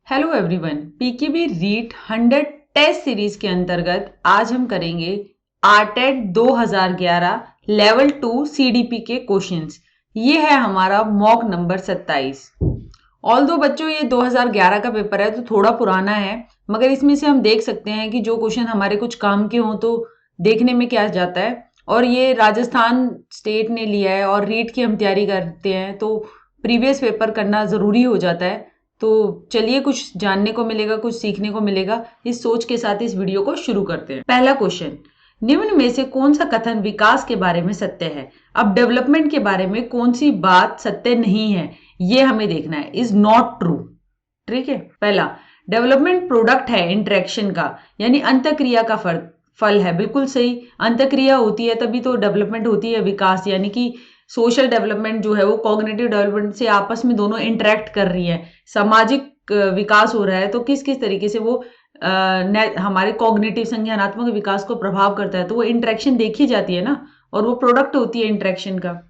Hello everyone, PKB REET 100 test series के अंतर्गत आज हम करेंगे आरटेट 2011 लेवल 2 सीडीपी के क्वेश्चंस। ये है हमारा मॉक नंबर 27। ऑल्दो बच्चों ये 2011 का पेपर है तो थोड़ा पुराना है, मगर इसमें से हम देख सकते हैं कि जो क्वेश्चन हमारे कुछ काम के हों तो देखने में क्या जाता है। और ये राजस्थान स्टेट ने लिया है और रीट की हम तैयारी करते हैं तो प्रीवियस पेपर करना ज़रूरी हो जाता है। तो चलिए कुछ जानने को मिलेगा, कुछ सीखने को मिलेगा। इस सोच के साथ इस वीडियो को शुरू करते हैं। पहला क्वेश्चन, निम्न में से कौन सा कथन विकास के बारे में सत्य है? अब डेवलपमेंट के बारे में कौन सी बात सत्य नहीं है ये हमें देखना है। Is not true. ठीक है, पहला, डेवलपमेंट प्रोडक्ट है इंटरेक्शन का, यानी अंतक्रिया का फल है। बिल्कुल सही, अंतक्रिया होती है तभी तो डेवलपमेंट होती है, विकास। यानी कि सोशल डेवलपमेंट जो है वो कॉग्निटिव डेवलपमेंट से आपस में दोनों इंटरेक्ट कर रही है। सामाजिक विकास हो रहा है तो किस किस तरीके से वो हमारे कॉग्निटिव संज्ञानात्मक विकास को प्रभाव करता है, तो वो इंटरेक्शन देखी जाती है ना, और वो प्रोडक्ट होती है इंटरेक्शन का।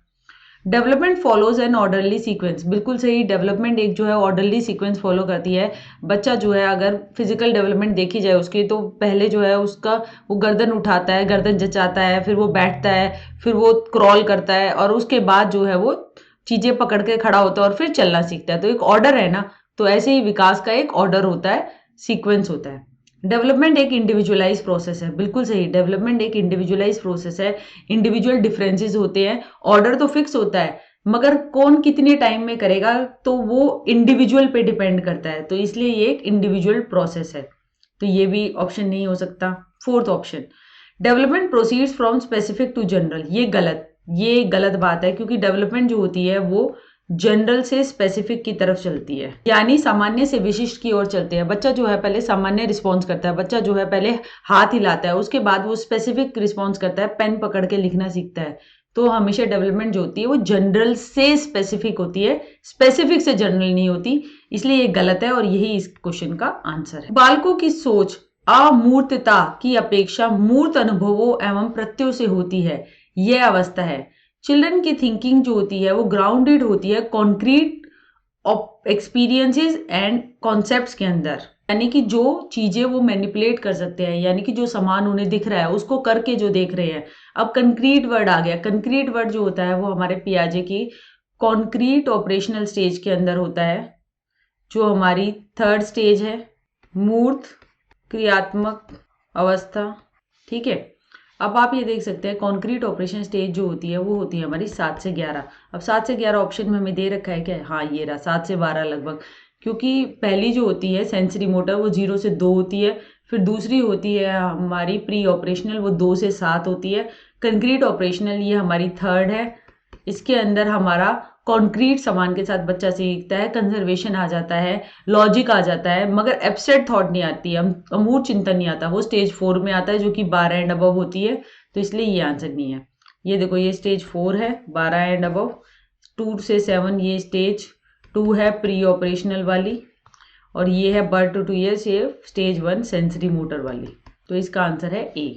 Development follows an orderly sequence, बिल्कुल सही। डेवलपमेंट एक जो है ऑर्डरली सीक्वेंस फॉलो करती है। बच्चा जो है अगर फिजिकल डेवलपमेंट देखी जाए उसकी, तो पहले जो है उसका वो गर्दन उठाता है, गर्दन जचाता है, फिर वो बैठता है, फिर वो क्रॉल करता है, और उसके बाद जो है वो चीजें पकड़ के खड़ा होता है और फिर चलना सीखता है। तो एक ऑर्डर है ना, तो ऐसे ही विकास का एक ऑर्डर होता है, सीक्वेंस होता है। डेवलपमेंट एक इंडिविजुअलाइज प्रोसेस है, बिल्कुल सही। डेवलपमेंट एक इंडिविजुअलाइज प्रोसेस है। इंडिविजुअल डिफरेंसेस होते हैं, ऑर्डर तो फिक्स होता है, मगर कौन कितने टाइम में करेगा तो वो इंडिविजुअल पे डिपेंड करता है, तो इसलिए ये एक इंडिविजुअल प्रोसेस है। तो ये भी ऑप्शन नहीं हो सकता। Fourth option, development proceeds from specific to general, ये गलत बात है, क्योंकि डेवलपमेंट जो होती है वो जनरल से स्पेसिफिक की तरफ चलती है, यानी सामान्य से विशिष्ट की ओर चलते हैं। बच्चा जो है पहले सामान्य रिस्पॉन्स करता है, बच्चा जो है पहले हाथ हिलाता है, उसके बाद वो स्पेसिफिक रिस्पॉन्स करता है, पेन पकड़ के लिखना सीखता है। तो हमेशा डेवलपमेंट जो होती है वो जनरल से स्पेसिफिक होती है, स्पेसिफिक से जनरल नहीं होती। इसलिए ये गलत है और यही इस क्वेश्चन का आंसर है। बालकों की सोच अमूर्तता की अपेक्षा मूर्त अनुभवों एवं प्रत्ययों से होती है, यह अवस्था है। चिल्ड्रन की थिंकिंग जो होती है वो ग्राउंडेड होती है कॉन्क्रीट एक्सपीरियंसेस एंड कॉन्सेप्ट्स के अंदर, यानी कि जो चीजें वो मैनिपुलेट कर सकते हैं, यानी कि जो सामान उन्हें दिख रहा है उसको करके जो देख रहे हैं। अब कंक्रीट वर्ड आ गया। कंक्रीट वर्ड जो होता है वो हमारे पियाजे की कॉन्क्रीट ऑपरेशनल स्टेज के अंदर होता है, जो हमारी थर्ड स्टेज है, मूर्त क्रियात्मक अवस्था। ठीक है, अब आप ये देख सकते हैं कॉन्क्रीट ऑपरेशन स्टेज जो होती है वो होती है हमारी 7 से 11। अब 7 से 11 ऑप्शन में हमें दे रखा है क्या? हाँ, ये रहा 7 से 12 लगभग, क्योंकि पहली जो होती है सेंसरी मोटर वो 0 से 2 होती है, फिर दूसरी होती है हमारी प्री ऑपरेशनल, वो 2 से 7 होती है। कंक्रीट ऑपरेशनल ये हमारी थर्ड है। इसके अंदर हमारा कॉन्क्रीट सामान के साथ बच्चा सीखता है, कंजर्वेशन आ जाता है, लॉजिक आ जाता है, मगर एब्स्ट्रैक्ट थॉट नहीं आती है, अमूर्त चिंतन नहीं आता। वो स्टेज 4 में आता है जो कि 12 एंड अबव होती है, तो इसलिए ये आंसर नहीं है। ये देखो, ये स्टेज 4 है, 12 एंड अबव। 2 से 7 ये स्टेज 2 है, प्री ऑपरेशनल वाली, और ये है बर्थ टू 2 ईयर्स, ये स्टेज 1 सेंसरी मोटर वाली। तो इसका आंसर है A.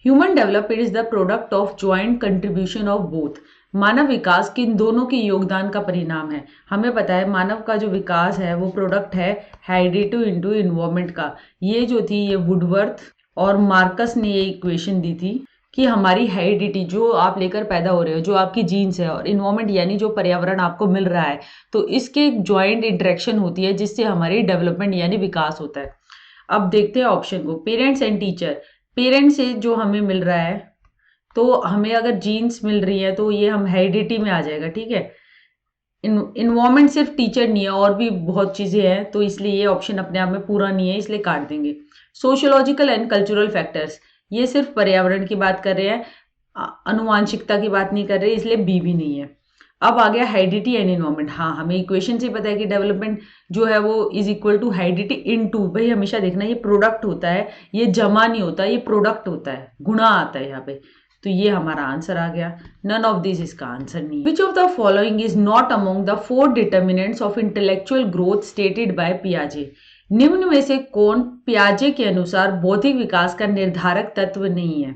Human development is the product of joint contribution of both, मानव विकास किन दोनों के योगदान का परिणाम है। हमें पता है मानव का जो विकास है वो प्रोडक्ट है हेरिडिटी इनटू इन्वायरमेंट का। ये जो थी ये वुडवर्थ और मार्कस ने ये इक्वेशन दी थी कि हमारी हेरिडिटी जो आप लेकर पैदा हो रहे हो, जो आपकी जीन्स है, और इन्वायरमेंट यानी जो पर्यावरण आपको मिल रहा है, तो इसके ज्वाइंट इंटरेक्शन होती है जिससे हमारी डेवलपमेंट यानी विकास होता है। अब देखते हैं ऑप्शन को, पेरेंट्स एंड टीचर। पेरेंट्स से जो हमें मिल रहा है, तो हमें अगर जीन्स मिल रही है तो ये हम हेरिडिटी में आ जाएगा। ठीक है, इन्वायरमेंट सिर्फ टीचर नहीं है, और भी बहुत चीजें हैं, तो इसलिए ये ऑप्शन अपने आप में पूरा नहीं है, इसलिए काट देंगे। सोशियोलॉजिकल एंड कल्चरल फैक्टर्स, ये सिर्फ पर्यावरण की बात कर रहे हैं, अनुवांशिकता की बात नहीं कर रहे, इसलिए बी भी नहीं है। अब आ गया हेरिडिटी एंड इन्वायरमेंट। हाँ, हमें इक्वेशन से पता है कि डेवलपमेंट जो है वो is equal to heredity into, भाई हमेशा देखना ये प्रोडक्ट होता है, ये जमा नहीं होता, ये प्रोडक्ट होता है, गुणा आता है यहाँ पे। तो ये हमारा आंसर आ गया। नन ऑफ दिस इसका आंसर नहीं। Which of the following is not among the 4 determinants of intellectual growth stated by पियाजे, निम्न में से कौन पियाजे के अनुसार बौद्धिक विकास का निर्धारक तत्व नहीं है?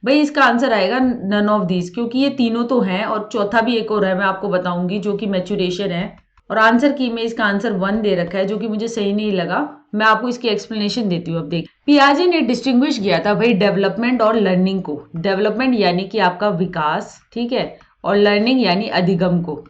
भाई इसका आंसर आएगा नन ऑफ दिस, क्योंकि ये तीनों तो हैं और चौथा भी एक और है, मैं आपको बताऊंगी, जो कि मैच्योरेशन है। और आंसर की में इसका आंसर 1 दे रखा है जो कि मुझे सही नहीं लगा। मैं आपको इसकी एक्सप्लेनेशन देती हूँ। अब देख, पियाजे ने डिस्टिंग्विश किया था भाई डेवलपमेंट और लर्निंग को। डेवलपमेंट यानी कि आपका विकास, ठीक है, और लर्निंग यानी अधिगम को।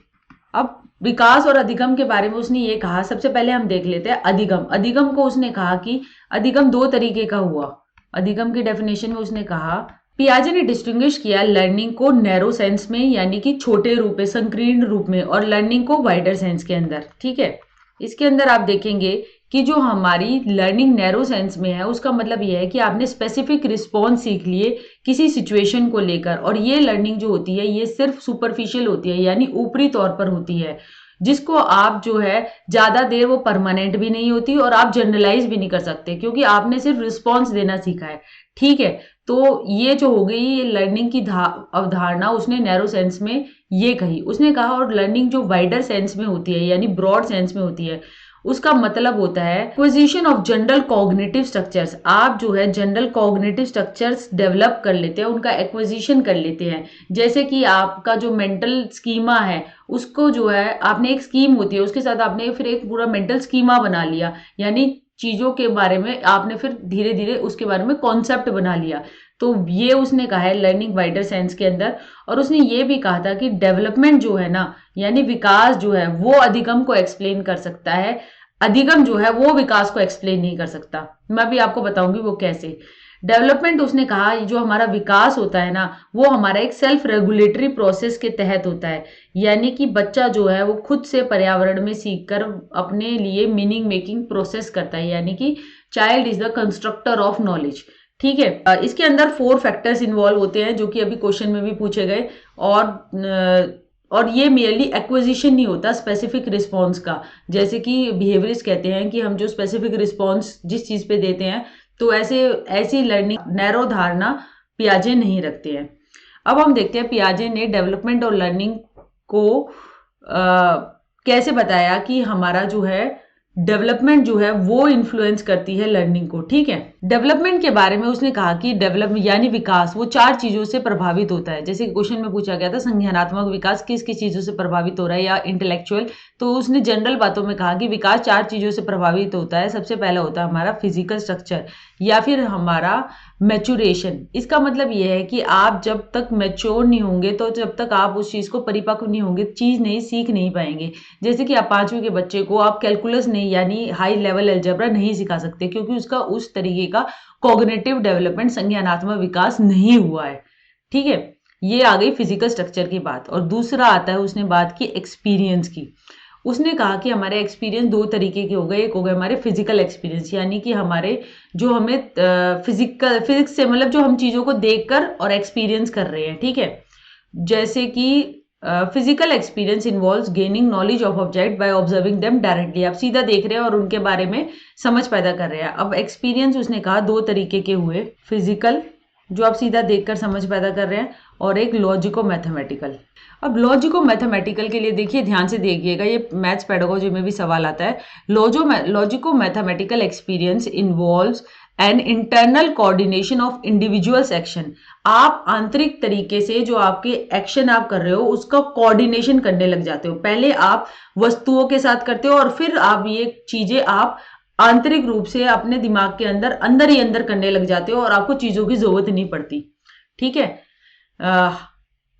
अब विकास और अधिगम के बारे में उसने ये कहा, सबसे पहले हम देख लेते हैं अधिगम। अधिगम को उसने कहा कि अधिगम 2 तरीके का हुआ। अधिगम की डेफिनेशन में उसने कहा, पियाजे ने डिस्टिंग्विश किया लर्निंग को नैरो सेंस में यानी कि छोटे रूप में, संकीर्ण रूप में, और लर्निंग को वाइडर सेंस के अंदर, ठीक है। इसके अंदर आप देखेंगे कि जो हमारी लर्निंग नैरो सेंस में है उसका मतलब यह है कि आपने स्पेसिफिक रिस्पॉन्स सीख लिए किसी सिचुएशन को लेकर, और ये लर्निंग जो होती है ये सिर्फ सुपरफिशियल होती है यानी ऊपरी तौर पर होती है, जिसको आप जो है ज्यादा देर वो परमानेंट भी नहीं होती और आप जनरलाइज भी नहीं कर सकते क्योंकि आपने सिर्फ रिस्पॉन्स देना सीखा है, ठीक है। तो ये जो हो गई ये लर्निंग की अवधारणा उसने नैरो सेंस में ये कही। उसने कहा और लर्निंग जो वाइडर सेंस में होती है यानी ब्रॉड सेंस में होती है उसका मतलब होता है acquisition of general cognitive structures. आप जो है जनरल कॉग्निटिव स्ट्रक्चर्स डेवलप कर लेते हैं, उनका एक्विजिशन कर लेते हैं। जैसे कि आपका जो मेंटल स्कीमा है उसको जो है आपने एक स्कीम होती है उसके साथ आपने फिर एक पूरा मेंटल स्कीमा बना लिया, यानी चीजों के बारे में आपने फिर धीरे धीरे उसके बारे में कॉन्सेप्ट बना लिया। तो ये उसने कहा है लर्निंग वाइडर सेंस के अंदर। और उसने ये भी कहा था कि डेवलपमेंट जो है ना यानी विकास जो है वो अधिगम को एक्सप्लेन कर सकता है, अधिगम जो है वो विकास को एक्सप्लेन नहीं कर सकता। मैं भी आपको बताऊंगी वो कैसे। डेवलपमेंट उसने कहा जो हमारा विकास होता है ना वो हमारा एक सेल्फ रेगुलेटरी प्रोसेस के तहत होता है, यानी कि बच्चा जो है वो खुद से पर्यावरण में सीखकर अपने लिए मीनिंग मेकिंग प्रोसेस करता है, यानी कि child is the constructor of knowledge, ठीक है। इसके अंदर 4 फैक्टर्स इन्वॉल्व होते हैं जो कि अभी क्वेश्चन में भी पूछे गए। और ये मेयरली एक्विजिशन नहीं होता स्पेसिफिक रिस्पॉन्स का, जैसे कि बिहेवियरिस्ट कहते हैं कि हम जो स्पेसिफिक रिस्पॉन्स जिस चीज पे देते हैं तो ऐसी लर्निंग नैरो धारणा पियाजे नहीं रखते हैं। अब हम देखते हैं पियाजे ने डेवलपमेंट और लर्निंग को कैसे बताया कि हमारा जो है डेवलपमेंट जो है वो इन्फ्लुएंस करती है लर्निंग को, ठीक है। डेवलपमेंट के बारे में उसने कहा कि डेवलपमेंट यानी विकास वो 4 चीजों से प्रभावित होता है। जैसे क्वेश्चन में पूछा गया था संज्ञानात्मक विकास किस किस चीजों से प्रभावित हो रहा है या इंटेलेक्चुअल, तो उसने जनरल बातों में कहा कि विकास 4 चीजों से प्रभावित होता है। सबसे पहला होता है हमारा फिजिकल स्ट्रक्चर या फिर हमारा मैच्योरेशन। इसका मतलब यह है कि आप जब तक मैच्योर नहीं होंगे तो जब तक आप उस चीज को परिपक्व नहीं होंगे चीज नहीं सीख नहीं पाएंगे। जैसे कि आप 5वीं के बच्चे को आप कैलकुलस नहीं यानी हाई लेवल अलजेब्रा नहीं सिखा सकते क्योंकि उसका उस तरीके का कॉग्निटिव डेवलपमेंट संज्ञानात्मक विकास नहीं हुआ है, ठीक है। ये आ गई फिजिकल स्ट्रक्चर की बात। और दूसरा आता है उसने बात की एक्सपीरियंस की। उसने कहा कि हमारे एक्सपीरियंस 2 तरीके के हो गए। एक हो गए हमारे फिजिकल एक्सपीरियंस यानी कि हमारे जो हमें फिजिक्स से मतलब जो हम चीजों को देखकर और एक्सपीरियंस कर रहे हैं, ठीक है। जैसे कि physical experience involves gaining knowledge of object by observing them directly. आप सीधा देख रहे हैं और उनके बारे में समझ पैदा कर रहे हैं। अब एक्सपीरियंस उसने कहा 2 तरीके के हुए, फिजिकल जो आप सीधा देखकर समझ पैदा कर रहे हैं और एक लॉजिको मैथमेटिकल। अब लॉजिको मैथमेटिकल के लिए देखिए ध्यान से देखिएगा, ये मैथ्स पेडागोजी में भी सवाल आता है। Logico mathematical experience involves an internal coordination of individuals action. आप आंतरिक तरीके से जो आपके एक्शन आप कर रहे हो उसका कोऑर्डिनेशन करने लग जाते हो। पहले आप वस्तुओं के साथ करते हो और फिर आप ये चीजें आप आंतरिक रूप से अपने दिमाग के अंदर ही अंदर करने लग जाते हो और आपको चीजों की जरूरत नहीं पड़ती, ठीक है।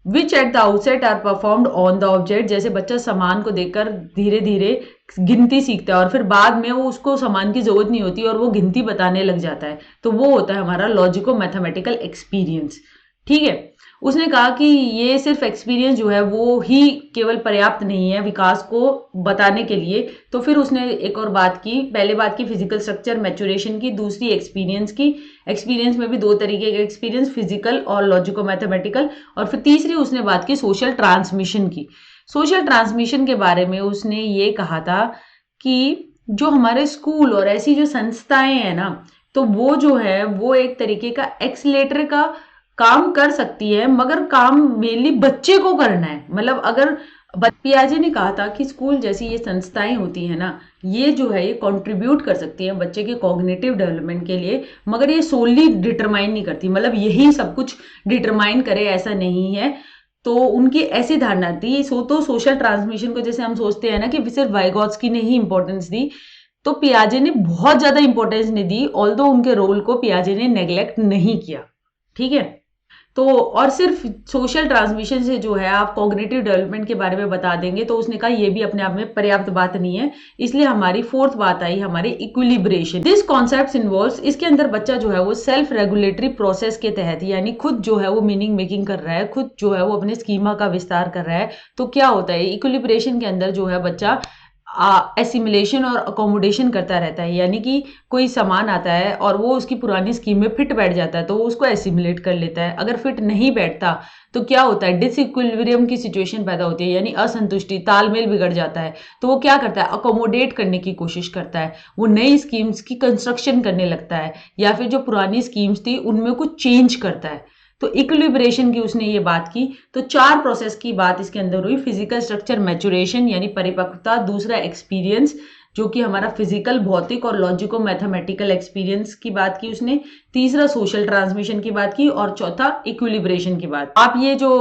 Which at the outset are performed on the object. जैसे बच्चा सामान को देखकर धीरे धीरे गिनती सीखता है और फिर बाद में वो उसको सामान की जरूरत नहीं होती और वो गिनती बताने लग जाता है, तो वो होता है हमारा लॉजिको मैथमेटिकल एक्सपीरियंस, ठीक है। उसने कहा कि ये सिर्फ एक्सपीरियंस जो है वो ही केवल पर्याप्त नहीं है विकास को बताने के लिए। तो फिर उसने एक और बात की, पहले बात की फिजिकल स्ट्रक्चर मैच्योरेशन की, दूसरी एक्सपीरियंस की। एक्सपीरियंस में भी 2 तरीके के एक्सपीरियंस, फिजिकल और लॉजिको मैथमेटिकल। और फिर तीसरी उसने बात की सोशल ट्रांसमिशन की। सोशल ट्रांसमिशन के बारे में उसने ये कहा था कि जो हमारे स्कूल और ऐसी जो संस्थाएं हैं ना तो वो जो है वो एक तरीके का एक्सीलेटर का काम कर सकती है, मगर काम मेनली बच्चे को करना है। मतलब अगर पियाजे ने कहा था कि स्कूल जैसी ये संस्थाएं होती है ना ये जो है ये कंट्रीब्यूट कर सकती हैं बच्चे के कॉग्निटिव डेवलपमेंट के लिए, मगर ये सोली डिटरमाइन नहीं करती, मतलब यही सब कुछ डिटरमाइन करे ऐसा नहीं है। तो उनकी ऐसी धारणा थी। तो सोशल ट्रांसमिशन को जैसे हम सोचते हैं ना कि सिर्फ वाइगॉट्स्की ने ही इंपॉर्टेंस दी, तो पियाजे ने बहुत ज्यादा इंपॉर्टेंस नहीं दी, ऑल्दो उनके रोल को पियाजे ने नेग्लेक्ट नहीं किया। ठीक है, तो और सिर्फ सोशल ट्रांसमिशन से जो है आप कॉग्निटिव डेवलपमेंट के बारे में बता देंगे, तो उसने कहा ये भी अपने आप में पर्याप्त बात नहीं है। इसलिए हमारी फोर्थ बात आई हमारी इक्विलिब्रेशन। दिस कॉन्सेप्ट इन्वॉल्व्स, इसके अंदर बच्चा जो है वो सेल्फ रेगुलेटरी प्रोसेस के तहत, यानी खुद जो है वो मीनिंग मेकिंग कर रहा है, खुद जो है वो अपने स्कीमा का विस्तार कर रहा है। तो क्या होता है इक्विलिब्रेशन के अंदर जो है बच्चा एसिमिलेशन और अकोमोडेशन करता रहता है, यानी कि कोई सामान आता है और वो उसकी पुरानी स्कीम में फिट बैठ जाता है तो वो उसको एसिमिलेट कर लेता है। अगर फिट नहीं बैठता तो क्या होता है डिसइक्विलिब्रियम की सिचुएशन पैदा होती है, यानी असंतुष्टि, तालमेल बिगड़ जाता है। तो वो क्या करता है अकोमोडेट करने की कोशिश करता है, वो नई स्कीम्स की कंस्ट्रक्शन करने लगता है, या फिर जो पुरानी स्कीम्स थी उनमें कुछ चेंज करता है। तो इक्विलिब्रेशन की उसने ये बात की। तो 4 प्रोसेस की बात इसके अंदर हुई। फिजिकल स्ट्रक्चर मैच्योरेशन यानी परिपक्वता, दूसरा एक्सपीरियंस जो कि हमारा फिजिकल, भौतिक और लॉजिको मैथमेटिकल एक्सपीरियंस की बात की उसने, तीसरा सोशल ट्रांसमिशन की बात की, और चौथा इक्विलिब्रेशन की बात। आप ये जो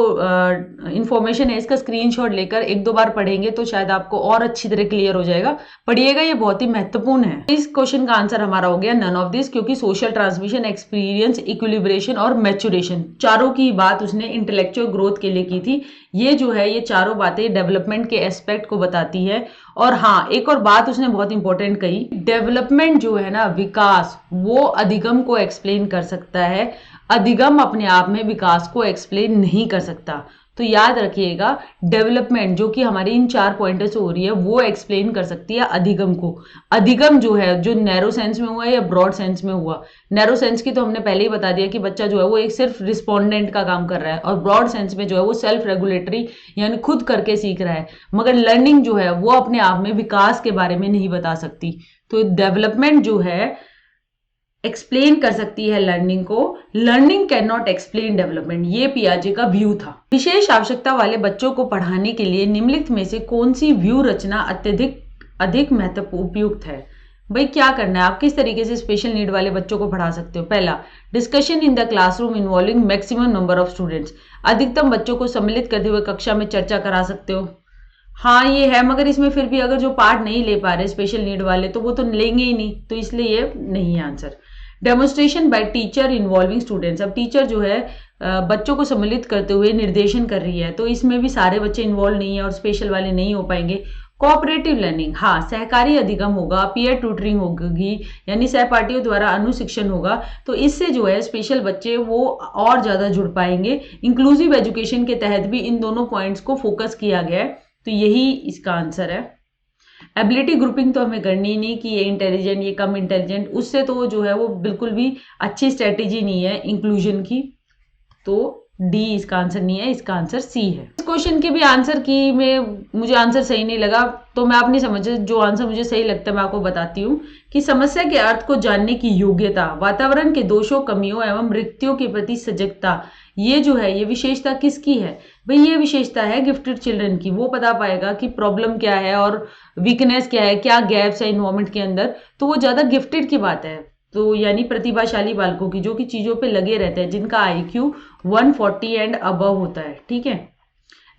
इंफॉर्मेशन है इसका स्क्रीनशॉट लेकर 1-2 बार पढ़ेंगे तो शायद आपको और अच्छी तरह क्लियर हो जाएगा। पढ़िएगा, ये बहुत ही महत्वपूर्ण है। इस क्वेश्चन का आंसर हमारा हो गया नन ऑफ दिस, क्योंकि सोशल ट्रांसमिशन, एक्सपीरियंस, इक्विलिब्रेशन और मैच्योरेशन, चारों की बात उसने इंटेलेक्चुअल ग्रोथ के लिए की थी। ये जो है ये चारों बातें डेवलपमेंट के एस्पेक्ट को बताती है। और हाँ, एक और बात उसने बहुत इंपॉर्टेंट कही, डेवलपमेंट जो है ना, विकास, वो अधिगम को एक्सप्लेन कर सकता है, अधिगम अपने आप में विकास को एक्सप्लेन नहीं कर सकता। तो याद रखिएगा, डेवलपमेंट जो कि हमारी इन 4 पॉइंटों से हो रही है वो एक्सप्लेन कर सकती है अधिगम को। अधिगम जो है जो नैरो सेंस में हुआ है या ब्रॉड सेंस में हुआ, नैरो सेंस की तो हमने पहले ही बता दिया कि बच्चा जो है वो एक सिर्फ रिस्पोंडेंट का काम कर रहा है, और ब्रॉड सेंस में जो है वो सेल्फ रेगुलेटरी यानी खुद करके सीख रहा है। मगर लर्निंग जो है वो अपने आप में विकास के बारे में नहीं बता सकती। तो डेवलपमेंट जो है एक्सप्लेन कर सकती है लर्निंग को, learning can not explain development, ये पियाजे का व्यू था। विशेष आवश्यकता वाले बच्चों को पढ़ाने के लिए निम्नलिखित में से कौन सी व्यू रचना अधिक महत्वपूर्ण उपयुक्त है। भाई क्या करना है, आप किस तरीके से स्पेशल नीड वाले बच्चों को पढ़ा सकते हो। पहला, discussion in the classroom involving maximum number of students, अधिकतम बच्चों को सम्मिलित करते हुए कक्षा में चर्चा करा सकते हो। हाँ ये है, मगर इसमें फिर भी अगर जो पार्ट नहीं ले पा रहे स्पेशल नीड वाले तो वो तो लेंगे ही नहीं, तो इसलिए ये नहीं है answer. Demonstration by teacher involving students, अब टीचर जो है बच्चों को सम्मिलित करते हुए निर्देशन कर रही है, तो इसमें भी सारे बच्चे इन्वॉल्व नहीं है और स्पेशल वाले नहीं हो पाएंगे। कोऑपरेटिव लर्निंग, हाँ सहकारी अधिगम होगा, पीयर ट्यूटरिंग होगी यानी सहपाठियों द्वारा अनुशिक्षण होगा, तो इससे जो है स्पेशल बच्चे वो और ज्यादा जुड़ पाएंगे। इंक्लूसिव एजुकेशन के तहत भी इन दोनों पॉइंट्स को फोकस किया गया है, तो यही इसका आंसर है। एबिलिटी ग्रुपिंग तो हमें करनी ही नहीं कि ये इंटेलिजेंट ये कम इंटेलिजेंट, उससे तो जो है वो बिल्कुल भी अच्छी स्ट्रेटेजी नहीं है इंक्लूजन की। तो डी इसका आंसर नहीं है, इसका आंसर सी है। इस क्वेश्चन के भी आंसर की में मुझे आंसर सही नहीं लगा, तो मैं अपनी समझ जो आंसर मुझे सही लगता है मैं आपको बताती हूँ कि समस्या के अर्थ को जानने की योग्यता, वातावरण के दोषों, कमियों एवं रिक्तियों के प्रति सजगता, ये जो है ये विशेषता किसकी है। भाई ये विशेषता है गिफ्टेड चिल्ड्रन की, वो बता पाएगा कि प्रॉब्लम क्या है और वीकनेस क्या है, क्या गैप्स है इन्वायरमेंट के अंदर, तो वो ज्यादा गिफ्टेड की बात है। तो यानी प्रतिभाशाली बालकों की जो कि चीजों पे लगे रहते हैं, जिनका IQ 140 एंड अबव होता है। ठीक है,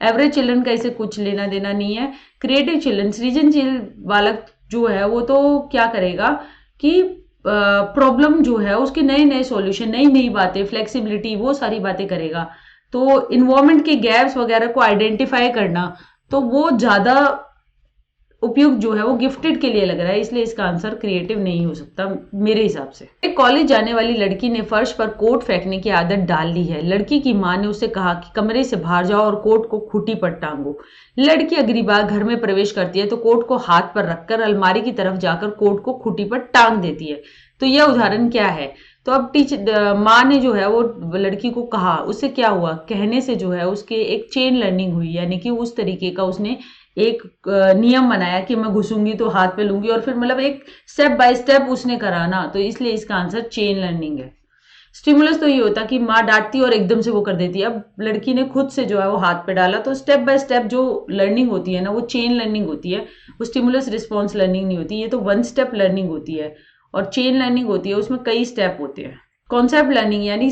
एवरेज चिल्ड्रन का इसे कुछ लेना देना नहीं है। क्रिएटिव चिल्ड्रन, सृजनशील बालक जो है वो तो क्या करेगा कि प्रॉब्लम जो है उसके नए नए सॉल्यूशन, नई नई बातें, फ्लेक्सिबिलिटी, वो सारी बातें करेगा। तो इन्वायरमेंट के गैप्स वगैरह को आइडेंटिफाई करना, तो वो ज्यादा उपयुक्त जो है वो गिफ्टेड के लिए लग रहा है, इसलिए इसका आंसर क्रिएटिव नहीं हो सकता मेरे हिसाब से। एक कॉलेज जाने वाली लड़की ने फर्श पर कोट फेंकने की आदत डाल ली है। लड़की की मां ने उसे कहा कि कमरे से बाहर जाओ और कोट को खूंटी पर टांगो। लड़की अगली बार घर में प्रवेश करती है तो कोट को हाथ पर रखकर अलमारी की तरफ जाकर कोट को खूंटी पर टांग देती है। तो यह उदाहरण क्या है। तो अब माँ ने जो है वो लड़की को कहा, उससे क्या हुआ, कहने से जो है उसके एक चेन लर्निंग हुई, यानी कि उस तरीके का उसने एक नियम बनाया कि मैं घुसूंगी तो हाथ पे लूंगी, और फिर मतलब एक स्टेप बाय स्टेप उसने करा ना, तो इसलिए इसका आंसर चेन लर्निंग है। स्टिमुलस तो ये होता कि माँ डांटती और एकदम से वो कर देती है, अब लड़की ने खुद से जो है वो हाथ पे डाला, तो स्टेप बाय स्टेप जो लर्निंग होती है ना वो चेन लर्निंग होती है, वो स्टिमुलस रिस्पॉन्स लर्निंग नहीं होती, ये तो 1 स्टेप लर्निंग होती है। और चेन लर्निंग होती है उसमें कई स्टेप होते हैं। कॉन्सेप्ट लर्निंग यानी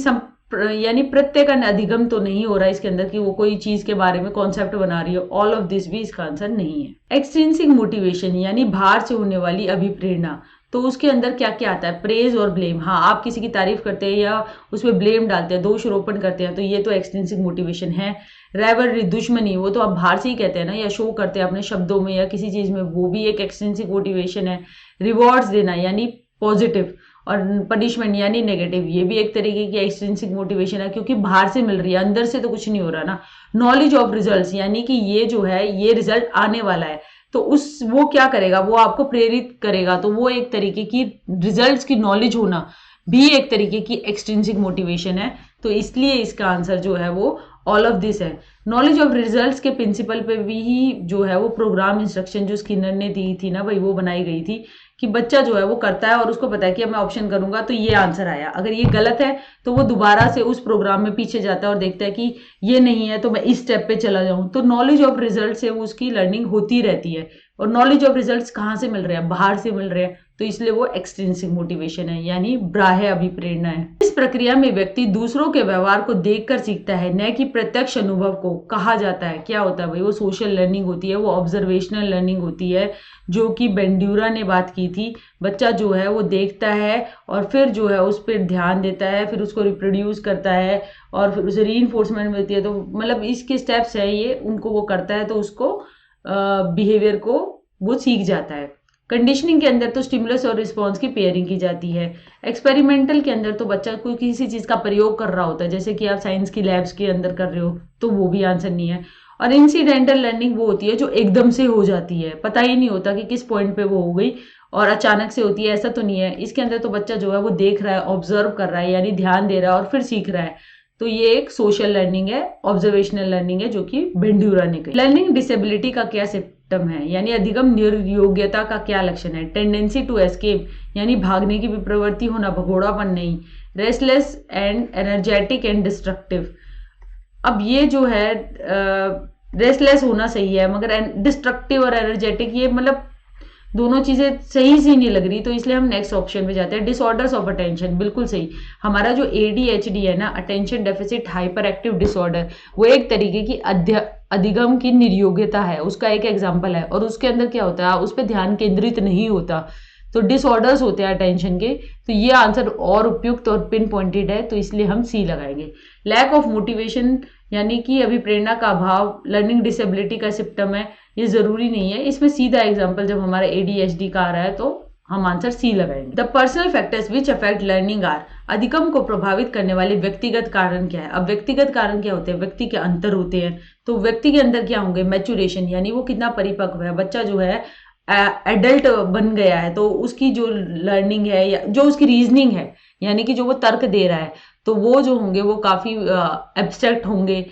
यानी प्रत्यय का अधिगम तो नहीं हो रहा इसके अंदर कि वो कोई चीज के बारे में कॉन्सेप्ट बना रही हो, ऑल ऑफ दिस भी इसका आंसर नहीं है। एक्सट्रिंसिक मोटिवेशन यानी बाहर से होने वाली अभिप्रेरणा, तो उसके अंदर क्या क्या आता है, प्रेज और ब्लेम। हाँ, आप किसी की तारीफ करते हैं या उसमें ब्लेम डालते हैं, दोषारोपण करते हैं, तो ये तो एक्सट्रिंसिक मोटिवेशन है। राइवलरी, दुश्मनी, वो तो आप बाहर से ही कहते हैं ना, या शो करते हैं अपने शब्दों में या किसी चीज में, वो भी एक एक्सट्रिंसिक मोटिवेशन है। रिवॉर्ड्स देना यानी पॉजिटिव, और पनिशमेंट यानी नेगेटिव, ये भी एक तरीके की एक्सट्रिंसिक मोटिवेशन है, क्योंकि बाहर से मिल रही है, अंदर से तो कुछ नहीं हो रहा ना। नॉलेज ऑफ रिजल्ट्स यानी कि ये जो है ये रिजल्ट आने वाला है, तो वो क्या करेगा, वो आपको प्रेरित करेगा, तो वो एक तरीके की रिजल्ट्स की नॉलेज होना भी एक तरीके की एक्सट्रिंसिक मोटिवेशन है। तो इसलिए इसका आंसर जो है वो ऑल ऑफ दिस है। नॉलेज ऑफ रिजल्ट्स के प्रिंसिपल पे भी ही जो है वो प्रोग्राम इंस्ट्रक्शन जो स्किनर ने दी थी ना भाई, वो बनाई गई थी कि बच्चा जो है वो करता है और उसको पता है कि अब मैं ऑप्शन करूंगा तो ये आंसर आया, अगर ये गलत है तो वो दोबारा से उस प्रोग्राम में पीछे जाता है और देखता है कि ये नहीं है तो मैं इस स्टेप पे चला जाऊं। तो नॉलेज ऑफ रिजल्ट से वो उसकी लर्निंग होती रहती है। और नॉलेज ऑफ रिजल्ट्स कहाँ से मिल रहे हैं, बाहर से मिल रहे हैं, तो इसलिए वो एक्सट्रिंसिक मोटिवेशन है यानी बाह्य अभिप्रेरणा है। इस प्रक्रिया में व्यक्ति दूसरों के व्यवहार को देखकर सीखता है, न कि प्रत्यक्ष अनुभव को कहा जाता है। क्या होता है भाई, वो सोशल लर्निंग होती है, वो ऑब्जर्वेशनल लर्निंग होती है, जो कि बेंड्यूरा ने बात की थी। बच्चा जो है वो देखता है और फिर जो है उस पर ध्यान देता है, फिर उसको रिप्रोड्यूस करता है और फिर उसे रीइंफोर्समेंट मिलती है। तो मतलब इसके स्टेप्स है ये, उनको वो करता है तो उसको बिहेवियर को वो सीख जाता है। कंडीशनिंग के अंदर तो स्टिमुलस और रिस्पॉन्स की पेयरिंग की जाती है। एक्सपेरिमेंटल के अंदर तो बच्चा कोई किसी चीज का प्रयोग कर रहा होता है, जैसे कि आप साइंस की लैब्स के अंदर कर रहे हो, तो वो भी आंसर नहीं है। और इंसिडेंटल लर्निंग वो होती है जो एकदम से हो जाती है, पता ही नहीं होता कि किस पॉइंट पे वो हो गई और अचानक से होती है, ऐसा तो नहीं है। इसके अंदर तो बच्चा जो है वो देख रहा है, ऑब्जर्व कर रहा है, यानी ध्यान दे रहा है और फिर सीख रहा है। तो ये एक सोशल लर्निंग है, ऑब्जर्वेशनल लर्निंग है, जो कि बेंड्यूरा ने कही। लर्निंग डिसेबिलिटी का क्या सिम्टम है, यानी अधिगम निर्योग्यता का क्या लक्षण है। टेंडेंसी टू एस्केप यानी भागने की भी प्रवृत्ति होना, भगोड़ापन नहीं। Restless and energetic and destructive, अब ये जो है रेस्टलेस होना सही है, मगर डिस्ट्रक्टिव और एनर्जेटिक ये मतलब दोनों चीजें सही सी नहीं लग रही, तो इसलिए हम नेक्स्ट ऑप्शन पे जाते हैं। डिसऑर्डर्स ऑफ अटेंशन, बिल्कुल सही। हमारा जो ADHD है ना, attention deficit hyper active disorder, वो एक तरीके की अधिगम की निर्योग्यता है, उसका एक एग्जाम्पल है। और उसके अंदर क्या होता है, उस पर ध्यान केंद्रित नहीं होता, तो डिसऑर्डर्स होते हैं अटेंशन के। तो ये आंसर और उपयुक्त और पिन पॉइंटेड है, तो इसलिए हम सी लगाएंगे। लैक ऑफ मोटिवेशन यानी कि अभिप्रेरणा का अभाव लर्निंग डिसेबिलिटी का सिम्टम है, ये जरूरी नहीं है। इसमें सीधा एग्जाम्पल जब हमारा ADHD का आ रहा है तो हम आंसर सी लगाएंगे। The personal factors which affect learning are, अधिगम को प्रभावित करने वाले व्यक्तिगत कारण क्या है। अब व्यक्तिगत कारण क्या होते हैं, व्यक्ति के अंतर होते हैं। तो व्यक्ति के अंदर क्या होंगे, मैच्योरेशन यानी वो कितना परिपक्व है, बच्चा जो है एडल्ट बन गया है, तो उसकी जो लर्निंग है या जो उसकी रीजनिंग है, यानी कि जो वो तर्क दे रहा है, तो वो जो होंगे वो काफी एब्स्ट्रैक्ट होंगे,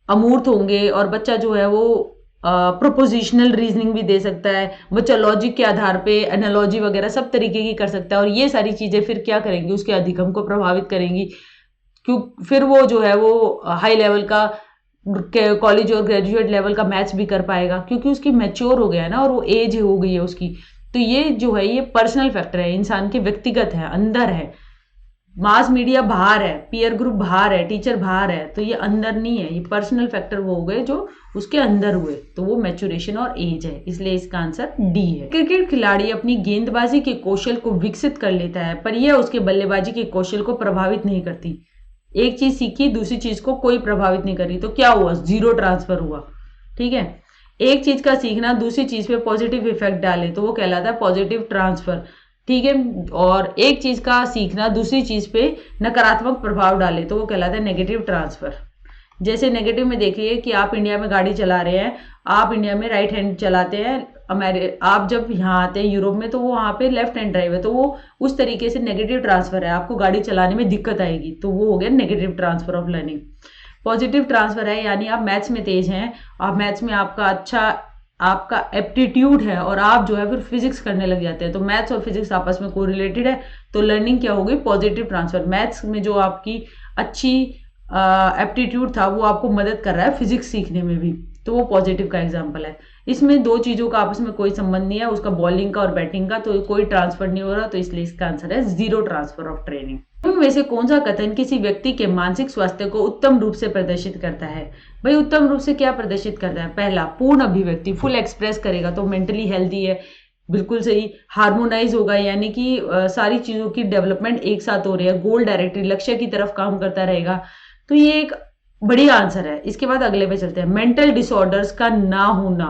अमूर्त होंगे। और बच्चा जो है वो प्रोपोजिशनल रीजनिंग भी दे सकता है, बच्चा लॉजिक के आधार पे एनालॉजी वगैरह सब तरीके की कर सकता है। और ये सारी चीजें फिर क्या करेंगी, उसके अधिगम को प्रभावित करेंगी, क्यों फिर वो जो है वो हाई लेवल का कॉलेज और ग्रेजुएट लेवल का मैथ्स भी कर पाएगा, क्योंकि उसकी मैच्योर हो गया है ना, और वो एज हो गई है उसकी। तो ये जो है ये पर्सनल फैक्टर है, इंसान के व्यक्तिगत है, अंदर है। मास मीडिया बाहर है, पीयर ग्रुप बाहर है, टीचर बाहर है, तो ये अंदर नहीं है। ये पर्सनल फैक्टर वो हो गए जो उसके अंदर हुए, तो वो मैच्योरेशन और एज है, इसलिए इसका आंसर डी है। क्रिकेट खिलाड़ी अपनी गेंदबाजी के कौशल को विकसित कर लेता है, पर यह उसके बल्लेबाजी के कौशल को प्रभावित नहीं करती। एक चीज सीखी, दूसरी चीज को कोई प्रभावित नहीं करी, तो क्या हुआ, जीरो ट्रांसफर हुआ। ठीक है, एक चीज का सीखना दूसरी चीज पे पॉजिटिव इफेक्ट डाले तो वो कहलाता है पॉजिटिव ट्रांसफर। ठीक है, और एक चीज का सीखना दूसरी चीज पे नकारात्मक प्रभाव डाले तो वो कहलाता है नेगेटिव ट्रांसफर। जैसे नेगेटिव में देखिए कि आप इंडिया में गाड़ी चला रहे हैं, आप इंडिया में राइट हैंड चलाते हैं, आप जब यहाँ आते हैं यूरोप में तो वो वहाँ पे लेफ्ट हैंड ड्राइव है, तो वो उस तरीके से नेगेटिव ट्रांसफर है, आपको गाड़ी चलाने में दिक्कत आएगी, तो वो हो गया negative transfer of learning. Positive transfer है यानी आप मैथ्स में तेज हैं, आप मैथ्स में आपका एप्टीट्यूड है और आप जो है फिर फिजिक्स करने लग जाते हैं, तो मैथ्स और फिजिक्स आपस में कोरिलेटेड है, तो लर्निंग क्या होगी, पॉजिटिव ट्रांसफर। मैथ्स में जो आपकी अच्छी एप्टीट्यूड था वो आपको मदद कर रहा है फिजिक्स सीखने में भी, तो वो पॉजिटिव का एग्जाम्पल है। इसमें दो चीजों का आपस में कोई संबंध नहीं है, उसका बॉलिंग का और बैटिंग का, तो कोई ट्रांसफर नहीं हो रहा, तो इसलिए इसका आंसर है जीरो ट्रांसफर ऑफ ट्रेनिंग। में से कौन सा कथन किसी व्यक्ति के मानसिक स्वास्थ्य को उत्तम रूप से प्रदर्शित करता है? भाई उत्तम रूप से क्या प्रदर्शित करता है? पहला, पूर्ण अभिव्यक्ति, फुल एक्सप्रेस करेगा तो मेंटली हेल्दी है, बिल्कुल सही। हार्मोनाइज होगा, यानी कि सारी चीजों की डेवलपमेंट एक साथ हो रही है, गोल डायरेक्टली लक्ष्य की तरफ काम करता रहेगा, तो ये एक बढ़िया आंसर है। इसके बाद अगले पे चलते हैं। मेंटल डिसऑर्डर्स का ना होना,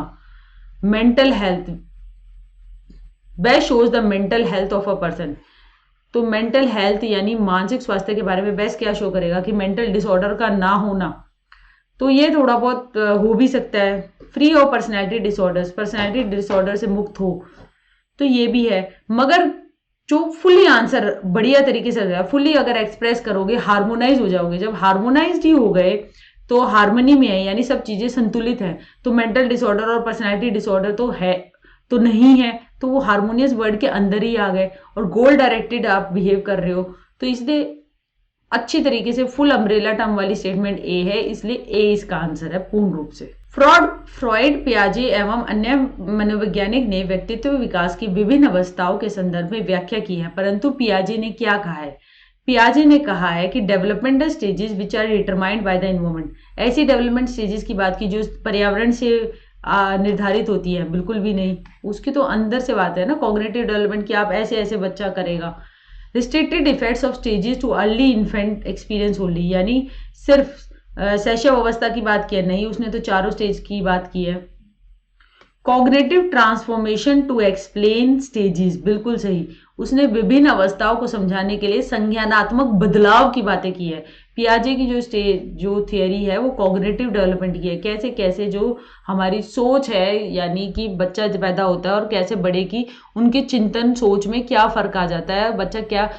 mental health, best shows the mental health of a person. तो मेंटल हेल्थ यानी मानसिक स्वास्थ्य के बारे में बेस्ट क्या शो करेगा कि मेंटल डिसऑर्डर का ना होना, तो ये थोड़ा बहुत हो भी सकता है। फ्री हो पर्सनैलिटी डिसऑर्डर्स, पर्सनैलिटी डिसऑर्डर से मुक्त हो, तो ये भी है। मगर जो फुली आंसर बढ़िया तरीके से है, फुली अगर एक्सप्रेस करोगे, हार्मोनाइज हो जाओगे। जब हार्मोनाइज ही हो गए तो हार्मनी में है, यानी सब चीजें संतुलित है, तो मेंटल डिसऑर्डर और पर्सनैलिटी डिसऑर्डर तो है तो नहीं है, तो वो हार्मोनियस वर्ड के अंदर ही आ गए। और गोल डायरेक्टेड आप बिहेव कर रहे हो, तो इसलिए अच्छी तरीके से फुल अम्ब्रेला टर्म वाली स्टेटमेंट ए है, इसलिए ए इसका आंसर है पूर्ण रूप से। फ्रॉइड, पियाजे एवं अन्य मनोवैज्ञानिक ने व्यक्तित्व विकास की विभिन्न अवस्थाओं के संदर्भ में व्याख्या की है, परंतु पियाजे ने क्या कहा है? पियाजे ने कहा है कि developmental stages which are determined by the environment, ऐसी डेवलपमेंट स्टेजेस की बात की जो पर्यावरण से निर्धारित होती है, बिल्कुल भी नहीं। उसकी तो अंदर से बात है ना, कॉग्निटिव डेवलपमेंट की, आप ऐसे ऐसे बच्चा करेगा। Restricted effects of stages too early infant experience only, यानी सिर्फ शैशव अवस्था की बात की है, नहीं, उसने तो चारों स्टेज की बात की है। Cognitive transformation to explain stages, बिल्कुल सही, उसने विभिन्न अवस्थाओं को समझाने के लिए संज्ञानात्मक बदलाव की बातें की है। पियाजे की जो थियरी है वो कॉग्निटिव डेवलपमेंट की है, कैसे कैसे जो हमारी सोच है, यानी कि बच्चा जब पैदा होता है और कैसे बड़े की उनके चिंतन सोच में क्या फर्क आ जाता है, बच्चा क्या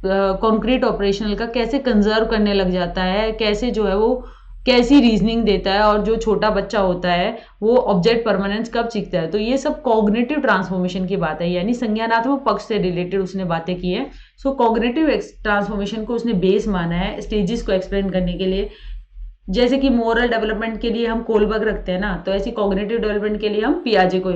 कॉन्क्रीट ऑपरेशनल का कैसे कंजर्व करने लग जाता है, कैसे जो है वो कैसी रीजनिंग देता है, और जो छोटा बच्चा होता है वो ऑब्जेक्ट परमानेंस कब सीखता है। तो ये सब कॉग्निटिव ट्रांसफॉर्मेशन की बात है, यानी संज्ञानात्मक पक्ष से रिलेटेड उसने बातें की है। सो कॉग्निटिव ट्रांसफॉर्मेशन को उसने बेस माना है स्टेजेस को एक्सप्लेन करने के लिए। जैसे कि मोरल डेवलपमेंट के लिए हम कोलबर्ग रखते हैं ना, तो ऐसी कॉग्निटिव डेवलपमेंट के लिए हम पियाजे को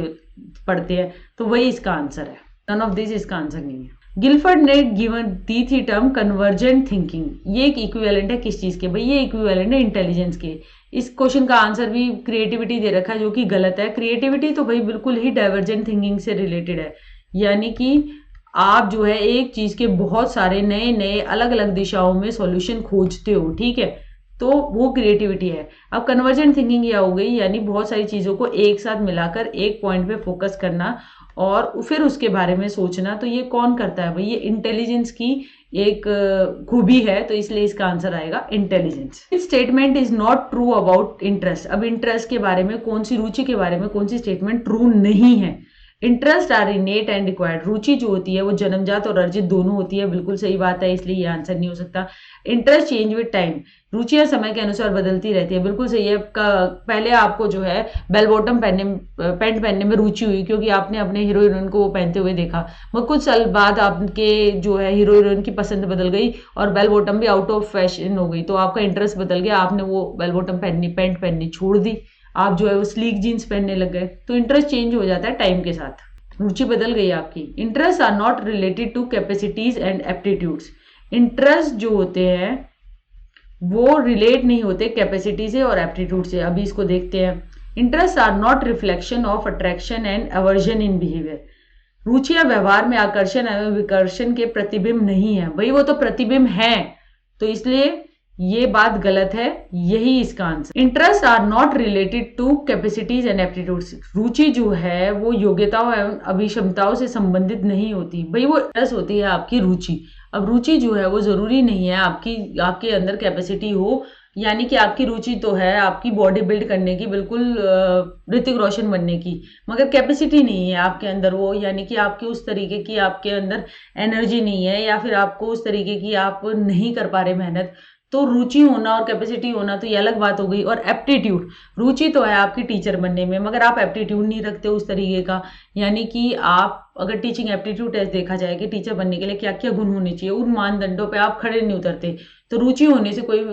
पढ़ते हैं, तो वही इसका आंसर है। नन ऑफ दिस इसका आंसर नहीं है। गिलफर्ड ने दी थी टर्म कन्वर्जेंट थिंकिंग, ये एक इक्विवेलेंट है किस चीज के? भाई ये इक्विवेलेंट है इंटेलिजेंस के। इस क्वेश्चन का आंसर भी क्रिएटिविटी दे रखा है, जो कि गलत है। क्रिएटिविटी तो भाई बिल्कुल ही डाइवर्जेंट थिंकिंग से रिलेटेड है, यानी कि आप जो है एक चीज के बहुत सारे नए नए अलग अलग दिशाओं में सॉल्यूशन खोजते हो, ठीक है, तो वो क्रिएटिविटी है। अब कन्वर्जेंट थिंकिंग क्या हो गई, यानी बहुत सारी चीजों को एक साथ मिलाकर एक पॉइंट पे फोकस करना और फिर उसके बारे में सोचना, तो ये कौन करता है भाई? ये इंटेलिजेंस की एक खूबी है, तो इसलिए इसका आंसर आएगा intelligence. Statement is not true about interest. अब इंटरेस्ट के बारे में कौन सी, रुचि के बारे में कौन सी स्टेटमेंट ट्रू नहीं है? Interest are innate and required, रुचि जो होती है वो जन्मजात और अर्जित दोनों होती है, बिल्कुल सही बात है, इसलिए ये आंसर नहीं हो सकता। इंटरेस्ट चेंज विद टाइम, रुचियां समय के अनुसार बदलती रहती है, बिल्कुल सही है। पहले आपको जो है बेल बॉटम पैंट पहनने में रुचि हुई क्योंकि आपने अपने हीरो हीरोइन को वो पहनते हुए देखा, मगर कुछ साल बाद आपके जो है हीरो हीरोइन की पसंद बदल गई और बेल बॉटम भी आउट ऑफ फैशन हो गई, तो आपका इंटरेस्ट बदल गया, आपने वो बेल बॉटम पैंट पहननी छोड़ दी, आप जो है वो स्लीक जीन्स पहनने लग गए। तो इंटरेस्ट चेंज हो जाता है टाइम के साथ, रुचि बदल गई आपकी। Interest are not related to capacities and aptitudes, interest जो होते हैं वो रिलेट नहीं होते कैपेसिटी से और एप्टीट्यूड से। अभी इसको देखते हैं। Interest are not reflection of attraction and aversion in behaviour, रुचियां व्यवहार में आकर्षण एवं विकर्षण के प्रतिबिंब नहीं है। भाई वो तो प्रतिबिंब है, तो इसलिए ये बात गलत है, यही इसका answer. Interest are not related to capacities and aptitudes, रुचि जो है वो योग्यताओं एवं अभिक्षमताओं से संबंधित नहीं होती। भाई वो इंटरेस्ट होती है आपकी रुचि। अब रुचि जो है वो जरूरी नहीं है आपके अंदर कैपेसिटी हो, यानी कि आपकी रुचि तो है आपकी बॉडी बिल्ड करने की, बिल्कुल ऋतिक रोशन बनने की, मगर कैपेसिटी नहीं है आपके अंदर वो, यानी कि आपकी उस तरीके की आपके अंदर एनर्जी नहीं है, या फिर आपको उस तरीके की आप नहीं कर पा रहे मेहनत। तो रुचि होना और कैपेसिटी होना तो ये अलग बात हो गई। और एप्टीट्यूड, रुचि तो है आपकी टीचर बनने में, मगर आप एप्टीट्यूड नहीं रखते उस तरीके का, यानी कि आप अगर टीचिंग एप्टीट्यूड टेस्ट देखा जाए कि टीचर बनने के लिए क्या क्या गुण होने चाहिए, उन मानदंडों पे आप खड़े नहीं उतरते, तो रुचि होने से कोई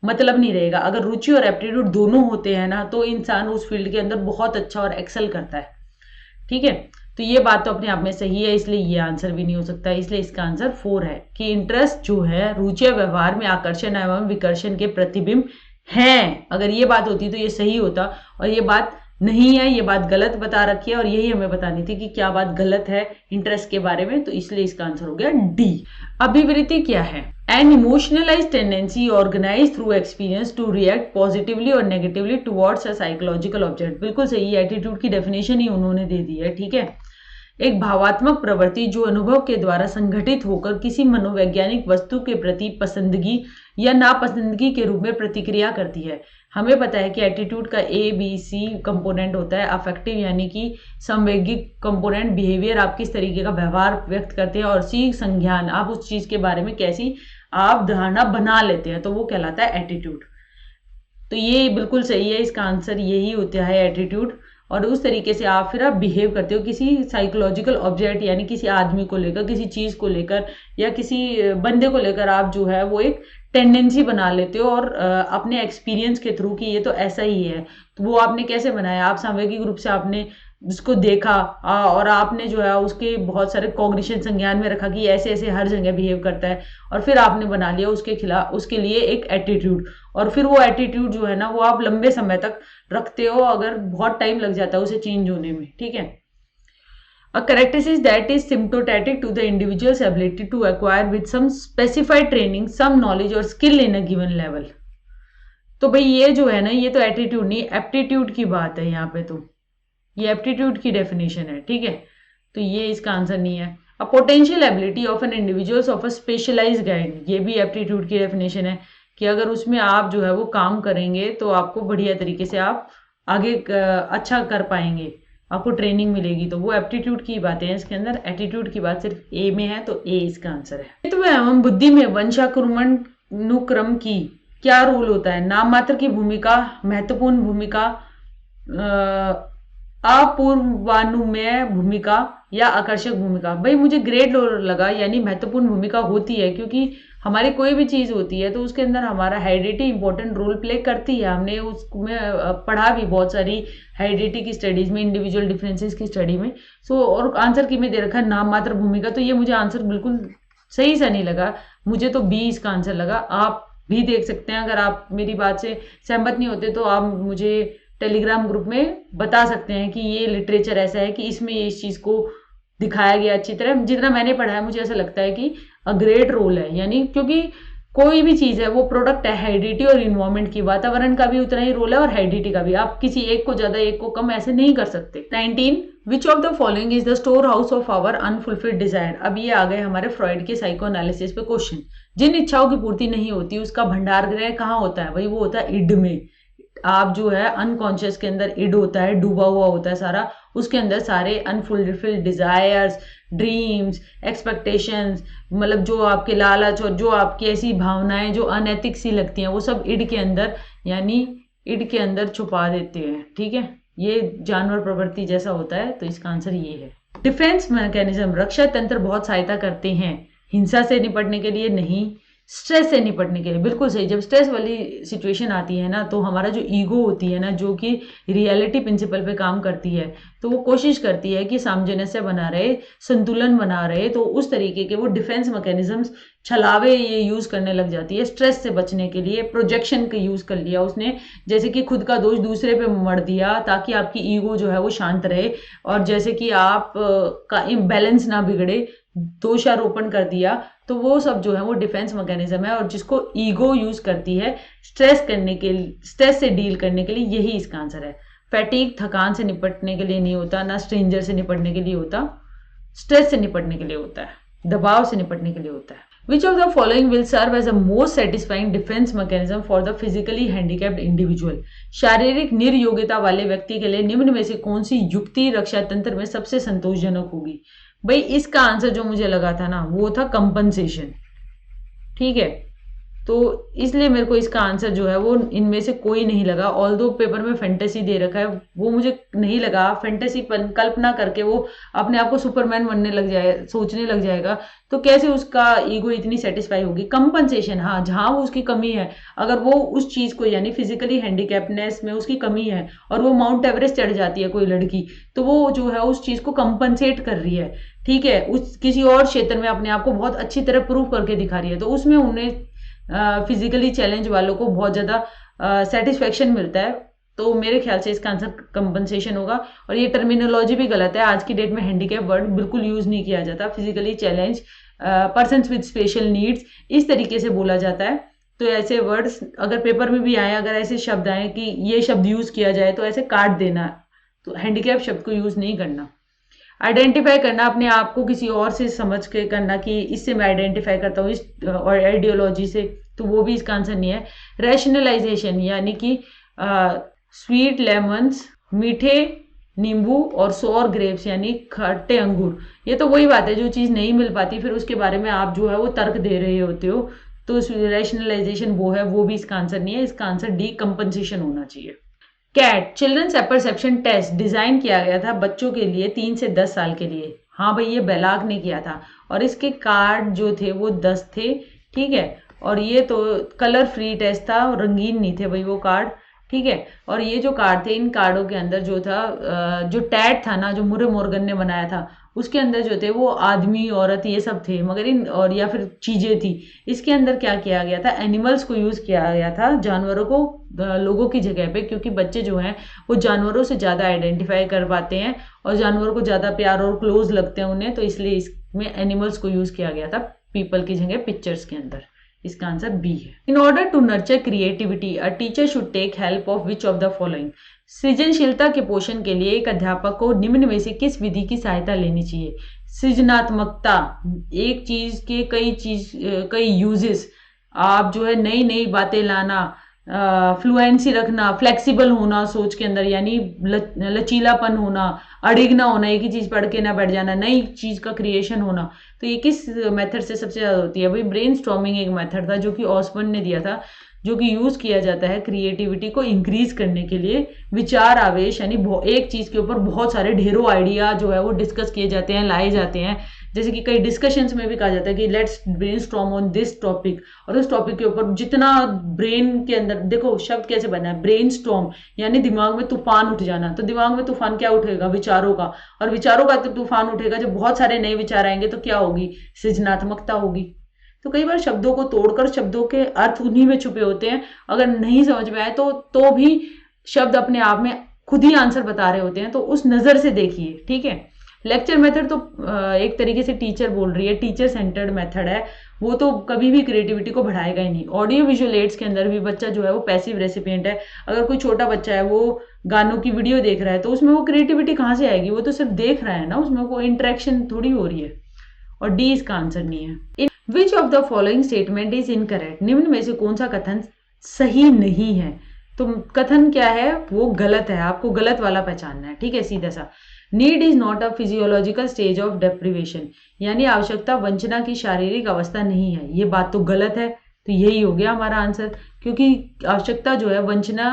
मतलब नहीं रहेगा। अगर रुचि और एप्टीट्यूड दोनों होते हैं ना, तो इंसान उस फील्ड के अंदर बहुत अच्छा और एक्सेल करता है, ठीक है। तो ये बात तो अपने आप में सही है, इसलिए ये आंसर भी नहीं हो सकता, इसलिए इसका आंसर 4 है कि इंटरेस्ट जो है रुचि व्यवहार में आकर्षण एवं विकर्षण के प्रतिबिंब हैं। अगर ये बात होती तो ये सही होता, और ये बात नहीं है, ये बात गलत बता रखी है, और यही हमें बतानी थी कि क्या बात गलत है इंटरेस्ट के बारे में, तो इसलिए इसका आंसर हो गया डी। अभिवृत्ति क्या है? An emotionalised tendency organise through experience to react positively और negatively towards a psychological object. बिल्कुल सही, एटीट्यूड की डेफिनेशन ही उन्होंने दे दी है, ठीक है। एक भावात्मक प्रवृत्ति जो अनुभव के द्वारा संगठित होकर किसी मनोवैज्ञानिक वस्तु के प्रति पसंदगी या नापसंदगी के रूप में प्रतिक्रिया करती है। हमें पता है कि एटीट्यूड का ABC कंपोनेंट होता है, अफेक्टिव यानी कि संवेगिक कंपोनेंट, बिहेवियर आप किस तरीके का व्यवहार व्यक्त करते हैं, और सी संज्ञान आप उस चीज के बारे में कैसी आप धारणा बना लेते हैं, तो वो कहलाता है एटीट्यूड। तो ये बिल्कुल सही है, इसका आंसर यही होता है एटीट्यूड। और उस तरीके से आप फिर आप बिहेव करते हो किसी साइकोलॉजिकल ऑब्जेक्ट यानी किसी आदमी को लेकर, किसी चीज को लेकर या किसी बंदे को लेकर आप जो है वो एक टेंडेंसी बना लेते हो, और अपने एक्सपीरियंस के थ्रू कि ये तो ऐसा ही है, तो वो आपने कैसे बनाया? आप सामूहिक रूप से आपने उसको देखा और आपने जो है उसके बहुत सारे कॉग्निशन संज्ञान में रखा कि ऐसे ऐसे हर जगह बिहेव करता है, और फिर आपने बना लिया उसके खिलाफ उसके लिए एक एटीट्यूड, और फिर वो एटीट्यूड जो है ना वो आप लंबे समय तक रखते हो, अगर बहुत टाइम लग जाता है उसे चेंज होने में, ठीक है। A characteristic that is symptomatic to the individual's ability to acquire with some specified training, some knowledge or skill in a given level। तो भाई ये जो है ना ये तो एटीट्यूड नहीं, एप्टीट्यूड की बात है यहाँ पे, तो ये एप्टीट्यूड की डेफिनेशन है, ठीक है। तो ये इसका आंसर नहीं है। A potential ability of an individuals of a specialized guide, ये भी एप्टीट्यूड की डेफिनेशन है कि अगर उसमें आप जो है वो काम करेंगे तो आपको बढ़िया तरीके से आप आगे अच्छा कर पाएंगे, आपको ट्रेनिंग मिलेगी, तो वो एप्टीट्यूड की बातें हैं इसके अंदर। एटीट्यूड की बात सिर्फ ए में है, तो ए इसका आंसर है। तो एवं बुद्धि में वंशानुक्रम की क्या रोल होता है? नाम मात्र की भूमिका, महत्वपूर्ण भूमिका, अपूर्वानुमेय भूमिका या आकर्षक भूमिका? भाई मुझे ग्रेट लगा, यानी महत्वपूर्ण भूमिका होती है, क्योंकि हमारी कोई भी चीज होती है तो उसके अंदर हमारा हेरिडिटी इंपॉर्टेंट रोल प्ले करती है। हमने उसमें पढ़ा भी बहुत सारी हेरिडिटी की स्टडीज में, इंडिविजुअल डिफरेंसेस की स्टडी में। सो और आंसर की में दे रखा है नाम मात्र भूमिका, तो ये मुझे आंसर बिल्कुल सही सा नहीं लगा, मुझे तो बी इसका आंसर लगा। आप भी देख सकते हैं, अगर आप मेरी बात से सहमत नहीं होते तो आप मुझे टेलीग्राम ग्रुप में बता सकते हैं कि ये लिटरेचर ऐसा है कि इसमें ये इस चीज को दिखाया गया अच्छी तरह। जितना मैंने पढ़ा है मुझे ऐसा लगता है कि अ ग्रेट रोल है, यानी क्योंकि कोई भी चीज है वो प्रोडक्ट है हेरिडिटी और इन्वायरमेंट की, वातावरण का भी उतना ही रोल है और हेरिडिटी का भी। आप किसी एक को ज्यादा एक को कम ऐसे नहीं कर सकते। 19 which of the following is the store house of our unfulfilled desire. अब ये आ गए हमारे फ्रॉइड के साइको एनालिसिस पे क्वेश्चन। जिन इच्छाओं की पूर्ति नहीं होती उसका भंडार गृह कहाँ होता है? भाई वो होता है इड में। आप जो है अनकॉन्शियस के अंदर इड होता है, डूबा हुआ होता है सारा, उसके अंदर सारे अनफुलफिल्ड डिजायर्स, ड्रीम्स, एक्सपेक्टेशंस, मतलब जो आपके लालच और जो आपकी ऐसी भावनाएं जो अनैतिक सी लगती हैं वो सब इड के अंदर, यानी इड के अंदर छुपा देते हैं, ठीक है। ये जानवर प्रवृत्ति जैसा होता है, तो इसका आंसर ये है। डिफेंस मैकेनिज्म, रक्षा तंत्र बहुत सहायता करते हैं हिंसा से निपटने के लिए, नहीं स्ट्रेस से निपटने के लिए। बिल्कुल सही। जब स्ट्रेस वाली सिचुएशन आती है ना तो हमारा जो ईगो होती है ना, जो कि रियलिटी प्रिंसिपल पे काम करती है, तो वो कोशिश करती है कि सामंजस्य बना रहे, संतुलन बना रहे, तो उस तरीके के वो डिफेंस मैकेनिज्म्स छलावे ये यूज करने लग जाती है स्ट्रेस से बचने के लिए। प्रोजेक्शन का यूज कर लिया उसने, जैसे कि खुद का दोष दूसरे पे मढ़ दिया ताकि आपकी ईगो जो है वो शांत रहे, और जैसे कि आप का इम्बैलेंस ना बिगड़े, दोषारोपण कर दिया, तो वो सब जो है वो डिफेंस मैकेनिज्म है। और जिसको ईगो यूज करती है स्ट्रेस से डील करने के लिए, यही इसका आंसर है। फैटिग थकान से निपटने के लिए नहीं होता, ना स्ट्रेंजर से निपटने के लिए होता, स्ट्रेस से निपटने के लिए होता है, दबाव से निपटने के लिए होता है। Which of the following will serve as a most satisfying defense mechanism for the physically handicapped individual? शारीरिक निर्योग्यता वाले व्यक्ति के लिए निम्न में से कौन सी युक्ति रक्षा तंत्र में सबसे संतोषजनक होगी? भाई इसका आंसर जो मुझे लगा था ना वो था कंपनसेशन, ठीक है। तो इसलिए मेरे को इसका आंसर जो है वो इनमें से कोई नहीं लगा। ऑल्दो पेपर में फैंटेसी दे रखा है, वो मुझे नहीं लगा फैंटेसी कल्पना करके वो अपने आप को सुपरमैन बनने लग जाए, सोचने लग जाएगा, तो कैसे उसका ईगो इतनी सेटिस्फाई होगी। कंपनसेशन, हाँ, जहां वो उसकी कमी है, अगर वो उस चीज को यानी फिजिकली हैंडीकैप्डनेस में उसकी कमी है और वो माउंट एवरेस्ट चढ़ जाती है कोई लड़की, तो वो जो है उस चीज को कंपनसेट कर रही है, ठीक है, उस किसी और क्षेत्र में अपने आप को बहुत अच्छी तरह प्रूव करके दिखा रही है, तो उसमें उन्हें फिजिकली चैलेंज वालों को बहुत ज्यादा सेटिस्फेक्शन मिलता है। तो मेरे ख्याल से इसका आंसर कंपनसेशन होगा। और ये टर्मिनोलॉजी भी गलत है, आज की डेट में हैंडीकैप वर्ड बिल्कुल यूज नहीं किया जाता। Physically challenge, person with special needs, इस तरीके से बोला जाता है। तो ऐसे वर्ड्स अगर पेपर में भी आए, अगर ऐसे शब्द आए कि ये शब्द यूज किया जाए तो ऐसे काट देना, तो हैंडीकैप शब्द को यूज नहीं करना। आइडेंटिफाई करना, अपने आप को किसी और से समझ के करना कि इससे मैं आइडेंटिफाई करता हूँ, इस और आइडियोलॉजी से, तो वो भी इसका आंसर नहीं है। रैशनलाइजेशन यानी कि स्वीट लेमन्स, मीठे नींबू, और सोर ग्रेप्स यानी खट्टे अंगूर, ये तो वही बात है, जो चीज नहीं मिल पाती फिर उसके बारे में आप जो है वो तर्क दे रहे होते हो, तो रैशनलाइजेशन वो है, वो भी इसका आंसर नहीं है। इसका आंसर डी, कंपनसेशन होना चाहिए। CAT children's perception test design किया गया था बच्चों के लिए 3 से 10 साल के लिए। हाँ भाई, ये बेलाग ने किया था, और इसके कार्ड जो थे वो 10 थे, ठीक है, और ये तो कलर फ्री टेस्ट था, रंगीन नहीं थे भाई वो कार्ड, ठीक है। और ये जो कार्ड थे, इन कार्डों के अंदर जो था, जो टैग था ना, जो मुरे मोर्गन ने बनाया था, उसके अंदर जो थे वो आदमी, औरत, ये सब थे, मगर इन और या फिर चीजें थी। इसके अंदर क्या किया गया था, एनिमल्स को यूज किया गया था, जानवरों को लोगों की जगह पे, क्योंकि बच्चे जो हैं वो जानवरों से ज्यादा आइडेंटिफाई कर पाते हैं और जानवरों को ज्यादा प्यार और क्लोज लगते हैं उन्हें, तो इसलिए इसमें एनिमल्स को यूज किया गया था पीपल की जगह पिक्चर्स के अंदर। इसका आंसर बी है। In order to nurture creativity a teacher should take help of which of the following. सृजनशीलता के पोषण के लिए एक अध्यापक को निम्न में से किस विधि की सहायता लेनी चाहिए। सृजनात्मकता, एक चीज के कई यूजेस, आप जो है नई नई बातें लाना, फ्लुएंसी रखना, फ्लेक्सिबल होना सोच के अंदर, यानी लचीलापन होना, अड़िग ना होना, एक ही चीज पढ़ के ना बैठ जाना, नई चीज का क्रिएशन होना, तो ये किस मेथड से सबसे ज्यादा होती है भाई। ब्रेन स्टॉर्मिंग एक मेथड था जो कि ऑसबर्न ने दिया था, जो कि यूज किया जाता है क्रिएटिविटी को इंक्रीज करने के लिए। विचार आवेश यानी एक चीज के ऊपर बहुत सारे ढेरों आइडिया जो है वो डिस्कस किए जाते हैं, लाए जाते हैं, जैसे कि कई डिस्कशंस में भी कहा जाता है कि let's brainstorm on this topic, और उस टॉपिक के ऊपर जितना ब्रेन के अंदर, देखो शब्द कैसे बना है, ब्रेनस्टॉर्म यानी दिमाग में तूफान उठ जाना, तो दिमाग में तूफान क्या उठेगा, विचारों का, और विचारों का तो तूफान उठेगा जब बहुत सारे नए विचार आएंगे, तो क्या होगी, सृजनात्मकता होगी। तो कई बार शब्दों को तोड़कर शब्दों के अर्थ उन्हीं में छुपे होते हैं, अगर नहीं समझ में आए तो भी शब्द अपने आप में खुद ही आंसर बता रहे होते हैं, तो उस नजर से देखिए, ठीक है। लेक्चर मेथड तो एक तरीके से टीचर बोल रही है, टीचर सेंटर्ड मेथड है, वो तो कभी भी क्रिएटिविटी को बढ़ाएगा ही नहीं। ऑडियो विजुअल एड्स के अंदर भी बच्चा जो है वो पैसिव रेसिपिएंट है। अगर कोई छोटा बच्चा है वो गानों की वीडियो देख रहा है, तो उसमें वो क्रिएटिविटी कहाँ से आएगी, वो तो सिर्फ देख रहा है ना, उसमें कोई इंटरेक्शन थोड़ी हो रही है। और डी इसका आंसर नहीं है। विच of the following statement is incorrect, निम्न में से कौन सा कथन सही नहीं है। तो कथन क्या है, वो गलत है, आपको गलत वाला पहचानना है, ठीक है, सीधा सा। Need is not a physiological stage of deprivation, यानी आवश्यकता वंचना की शारीरिक अवस्था नहीं है, ये बात तो गलत है, तो यही हो गया हमारा आंसर, क्योंकि आवश्यकता जो है वंचना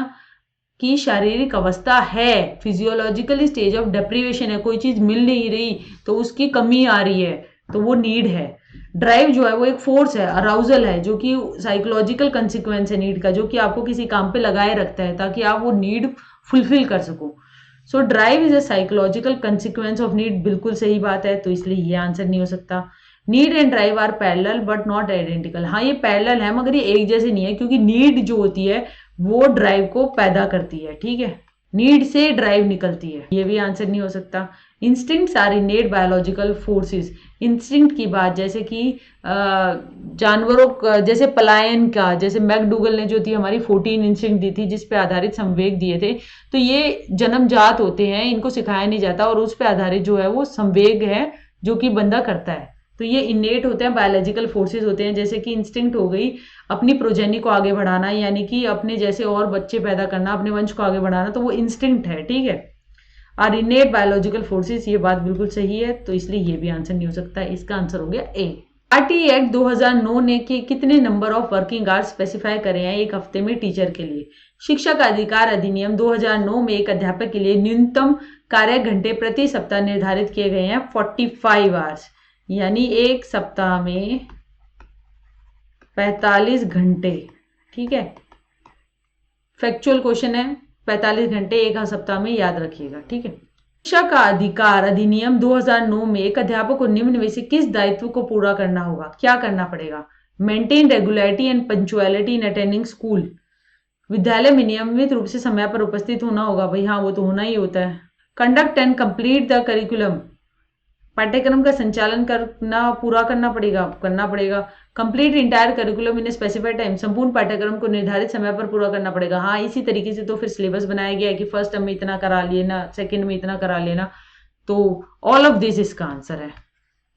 की शारीरिक अवस्था है, फिजियोलॉजिकल स्टेज ऑफ डेप्रिवेशन है, कोई चीज मिल नहीं रही तो उसकी कमी आ रही है, तो वो नीड है। ड्राइव जो है वो एक फोर्स है, अराउजल है, जो कि साइकोलॉजिकल कंसिक्वेंस है नीड का, जो कि आपको किसी काम पे लगाए रखता है ताकि आप वो नीड फुलफिल कर सको। So drive is a psychological consequence of need, बिल्कुल सही बात है, तो इसलिए ये आंसर नहीं हो सकता। Need and drive are parallel but not identical, हाँ ये पैरेलल है मगर ये एक जैसे नहीं है, क्योंकि नीड जो होती है वो ड्राइव को पैदा करती है, ठीक है, नीड से ड्राइव निकलती है, ये भी आंसर नहीं हो सकता। Instincts are innate biological forces, instinct की बात जैसे कि जानवरों का, जैसे पलायन का, जैसे मैकडूगल ने जो थी हमारी 14 इंस्टिंक्ट दी थी जिस पे आधारित संवेग दिए थे, तो ये जन्मजात होते हैं, इनको सिखाया नहीं जाता, और उस पे आधारित जो है वो संवेग है जो कि बंदा करता है, तो ये इनेट होते हैं, बायोलॉजिकल फोर्सेस होते हैं। जैसे कि इंस्टिंक्ट हो गई अपनी प्रोजेनी को आगे बढ़ाना, यानी कि अपने जैसे और बच्चे पैदा करना, अपने वंश को आगे बढ़ाना, तो वो इंस्टिंक्ट है, ठीक है। आर इनेट बायोलॉजिकल फोर्सेस, ये बात बिल्कुल सही है, तो इसलिए ये भी आंसर नहीं हो सकता, इसका आंसर हो गया ए। आरटी एक्ट 2009 ने के कितने number of working hours specify करे हैं एक हफ्ते में टीचर के लिए? शिक्षक अधिकार अधिनियम 2009 में एक अध्यापक के लिए न्यूनतम कार्य घंटे प्रति सप्ताह निर्धारित किए गए हैं 45 आवर्स, यानी एक सप्ताह में 45 घंटे। ठीक है, फैक्चुअल क्वेश्चन है, 45 घंटे एक सप्ताह में, याद रखिएगा। ठीक है, शिक्षा का अधिकार अधिनियम 2009 में एक अध्यापक को निम्न में से किस दायित्व को पूरा करना होगा? क्या करना पड़ेगा? Maintain regularity and punctuality in attending school, विद्यालय में नियमित रूप से समय पर उपस्थित होना होगा। भाई हाँ, वो तो होना ही होता है। Conduct and complete the curriculum, पाठ्यक्रम का संचालन करना, पूरा करना पड़ेगा। कंप्लीट इंटायर करिकुलम इन स्पेसिफाइड टाइम, संपूर्ण पाठ्यक्रम को निर्धारित समय पर पूरा करना पड़ेगा। हाँ, इसी तरीके से तो फिर सिलेबस बनाया गया है कि फर्स्ट टर्म में इतना करा लेना, सेकंड में इतना करा लेना, तो ऑल ऑफ दिस इसका आंसर है।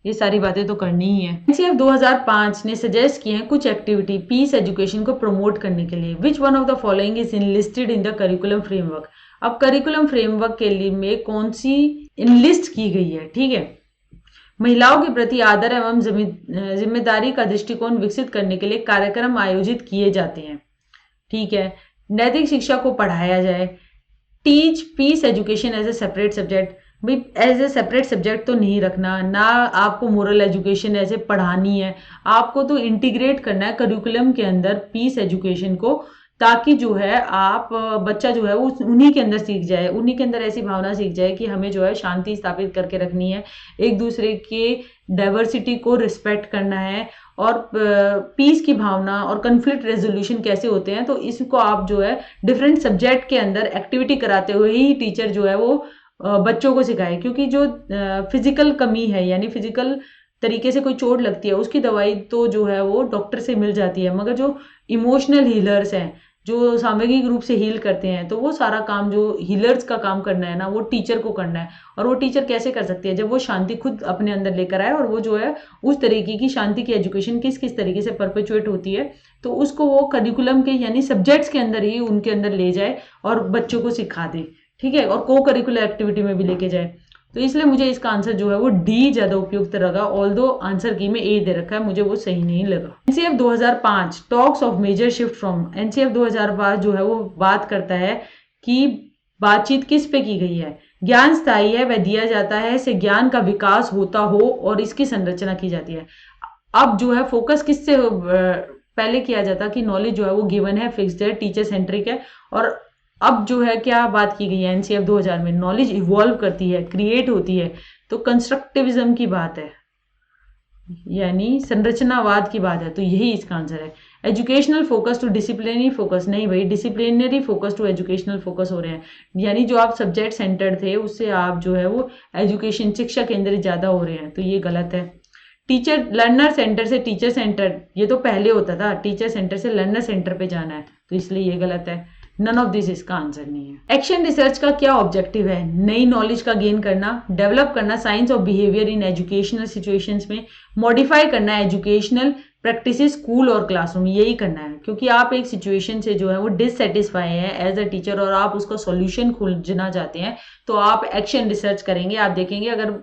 ये सारी बातें तो करनी ही है। एनसीएफ 2005 ने सजेस्ट किए हैं कुछ एक्टिविटी पीस एजुकेशन को प्रमोट करने के लिए। Which one of the following is enlisted in the curriculum framework? अब करिकुलम फ्रेमवर्क के लिए में कौन सी इनलिस्ट की गई है? ठीक है, महिलाओं के प्रति आदर एवं जिम्मेदारी का दृष्टिकोण विकसित करने के लिए कार्यक्रम आयोजित किए जाते हैं। ठीक है, नैतिक शिक्षा को पढ़ाया जाए। Teach peace education as a separate subject, भाई एज ए सेपरेट सब्जेक्ट तो नहीं रखना, ना आपको मोरल एजुकेशन ऐसे पढ़ानी है, आपको तो इंटीग्रेट करना है करिकुलम के अंदर पीस एजुकेशन को, ताकि जो है आप बच्चा जो है वो उन्हीं के अंदर सीख जाए, उन्हीं के अंदर ऐसी भावना सीख जाए कि हमें जो है शांति स्थापित करके रखनी है, एक दूसरे के डाइवर्सिटी को रिस्पेक्ट करना है, और पीस की भावना और कन्फ्लिक्ट रेजोल्यूशन कैसे होते हैं, तो इसको आप जो है डिफरेंट सब्जेक्ट के अंदर एक्टिविटी कराते हुए ही टीचर जो है वो बच्चों को सिखाए। क्योंकि जो फिजिकल कमी है, यानी फिजिकल तरीके से कोई चोट लगती है, उसकी दवाई तो जो है वो डॉक्टर से मिल जाती है, मगर जो इमोशनल हीलर्स हैं, जो सामूहिक रूप से हील करते हैं, तो वो सारा काम जो हीलर्स का काम करना है ना, वो टीचर को करना है। और वो टीचर कैसे कर सकती है? जब वो शांति खुद अपने अंदर लेकर आए, और वो जो है उस तरीके की शांति की एजुकेशन किस किस तरीके से परपेचुएट होती है, तो उसको वो करिकुलम के यानी सब्जेक्ट्स के अंदर ही उनके अंदर ले जाए और बच्चों को सिखा दे। ठीक है, और को करिकुलर एक्टिविटी में भी लेके जाए। तो इसलिए मुझे इसका आंसर जो है वो डी ज्यादा उपयुक्त लगा, ऑल्दो आंसर की में ए दे रखा है, मुझे वो सही नहीं लगा। NCF 2005 talks of major shift from, NCF 2005 जो है वो बात करता है कि बातचीत किस पे की गई है। ज्ञान स्थायी है, वह दिया जाता है, इससे ज्ञान का विकास होता हो और इसकी संरचना की जाती है। अब जो है फोकस किससे पहले किया जाता कि नॉलेज जो है वो गिवन है, फिक्स्ड है, टीचर सेंट्रिक है, और अब जो है क्या बात की गई है एनसीएफ 2000 में, नॉलेज इवॉल्व करती है, क्रिएट होती है, तो कंस्ट्रक्टिविज्म की बात है, यानी संरचनावाद की बात है, तो यही इसका आंसर है। Educational focus to disciplinary focus, नहीं भाई, disciplinary focus to educational focus हो रहे हैं, यानी जो आप सब्जेक्ट सेंटर्ड थे उससे आप जो है वो एजुकेशन शिक्षा केंद्रित ज्यादा हो रहे हैं, तो ये गलत है। टीचर लर्नर सेंटर से टीचर सेंटर, ये तो पहले होता था, टीचर सेंटर से लर्नर सेंटर पे जाना है, तो इसलिए ये गलत है। नन ऑफ दिस इसका आंसर नहीं है। एक्शन रिसर्च का क्या ऑब्जेक्टिव है? नई नॉलेज का गेन करना, डेवलप करना science of behaviour in educational situations में, मॉडिफाई करना एजुकेशनल प्रैक्टिसेस स्कूल और क्लासरूम, यही करना है। क्योंकि आप एक सिचुएशन से जो है वो डिससेटिस्फाई है एज अ टीचर और आप उसका सॉल्यूशन खोजना चाहते हैं, तो आप एक्शन रिसर्च करेंगे। आप देखेंगे अगर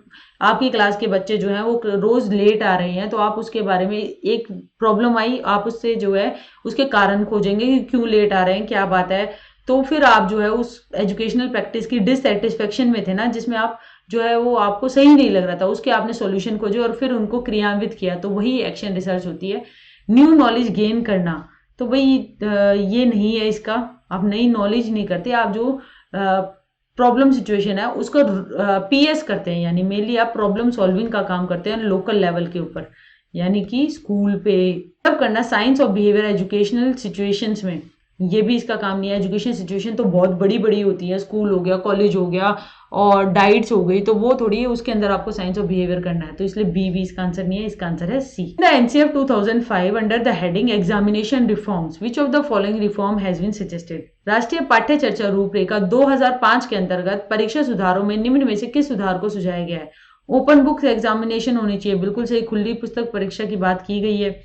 आपकी क्लास के बच्चे जो हैं वो रोज लेट आ रहे हैं, तो आप उसके बारे में एक प्रॉब्लम आई, आप उससे जो है उसके कारण खोजेंगे कि क्यों लेट आ रहे हैं, क्या बात है। तो फिर आप जो है उस एजुकेशनल प्रैक्टिस की डिससेटिस्फेक्शन में थे ना, जिसमें आप जो है वो आपको सही नहीं लग रहा था, उसके आपने सॉल्यूशन खोजे और फिर उनको क्रियान्वित किया, तो वही एक्शन रिसर्च होती है। न्यू नॉलेज गेन करना, तो भाई ये नहीं है इसका, आप नई नॉलेज नहीं करते, आप जो प्रॉब्लम सिचुएशन है उसको पीएस करते हैं, यानी मेनली आप प्रॉब्लम सॉल्विंग का काम करते हैं लोकल लेवल के ऊपर, यानी कि स्कूल पे। तब करना science of behaviour educational situations में, ये भी इसका काम नहीं है। एजुकेशन सिचुएशन तो बहुत बड़ी बड़ी होती है, स्कूल हो गया, कॉलेज हो गया और डाइट्स हो गई, तो वो थोड़ी है, उसके अंदर आपको साइंस ऑफ बिहेवियर करना है, तो इसलिए बी भी इसका आंसर नहीं है, इसका आंसर है C. The NCF 2005 under the heading examination reforms which of the following reform has been suggested, राष्ट्रीय पाठ्य चर्चा रूपरेखा 2005 के अंतर्गत परीक्षा सुधारों में निम्न में से किस सुधार को सुझाया गया है? ओपन बुक एग्जामिनेशन होनी चाहिए, बिल्कुल सही, खुली पुस्तक परीक्षा की बात की गई है।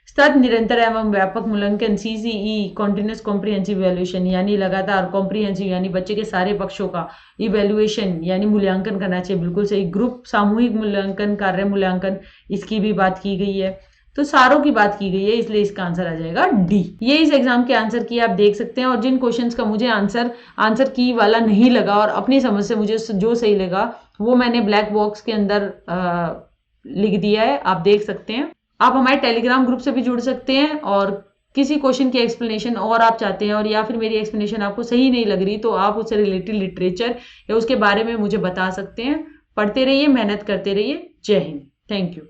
सतत निरंतर एवं व्यापक मूल्यांकन CCE कॉन्टिन्यूस कॉम्प्रिहेंसिव इवैल्यूएशन यानी लगातार कॉम्प्रिहेंसिव यानी बच्चे के सारे पक्षों का इवैल्यूएशन यानी मूल्यांकन करना चाहिए। बिल्कुल सही। ग्रुप सामूहिक मूल्यांकन, कार्य मूल्यांकन, इसकी भी बात की गई है। तो सारों की बात की गई है, इसलिए इसका आंसर आ जाएगा डी। ये इस एग्जाम के आंसर की आप देख सकते हैं। और जिन क्वेश्चंस का मुझे आंसर की वाला नहीं लगा और अपनी समझ से मुझे जो सही लगा वो मैंने ब्लैक बॉक्स के अंदर लिख दिया है, आप देख सकते हैं। आप हमारे टेलीग्राम ग्रुप से भी जुड़ सकते हैं और किसी क्वेश्चन की एक्सप्लेनेशन और आप चाहते हैं और या फिर मेरी एक्सप्लेनेशन आपको सही नहीं लग रही तो आप उससे रिलेटेड लिटरेचर या उसके बारे में मुझे बता सकते हैं। पढ़ते रहिए, मेहनत करते रहिए। जय हिंद। Thank you.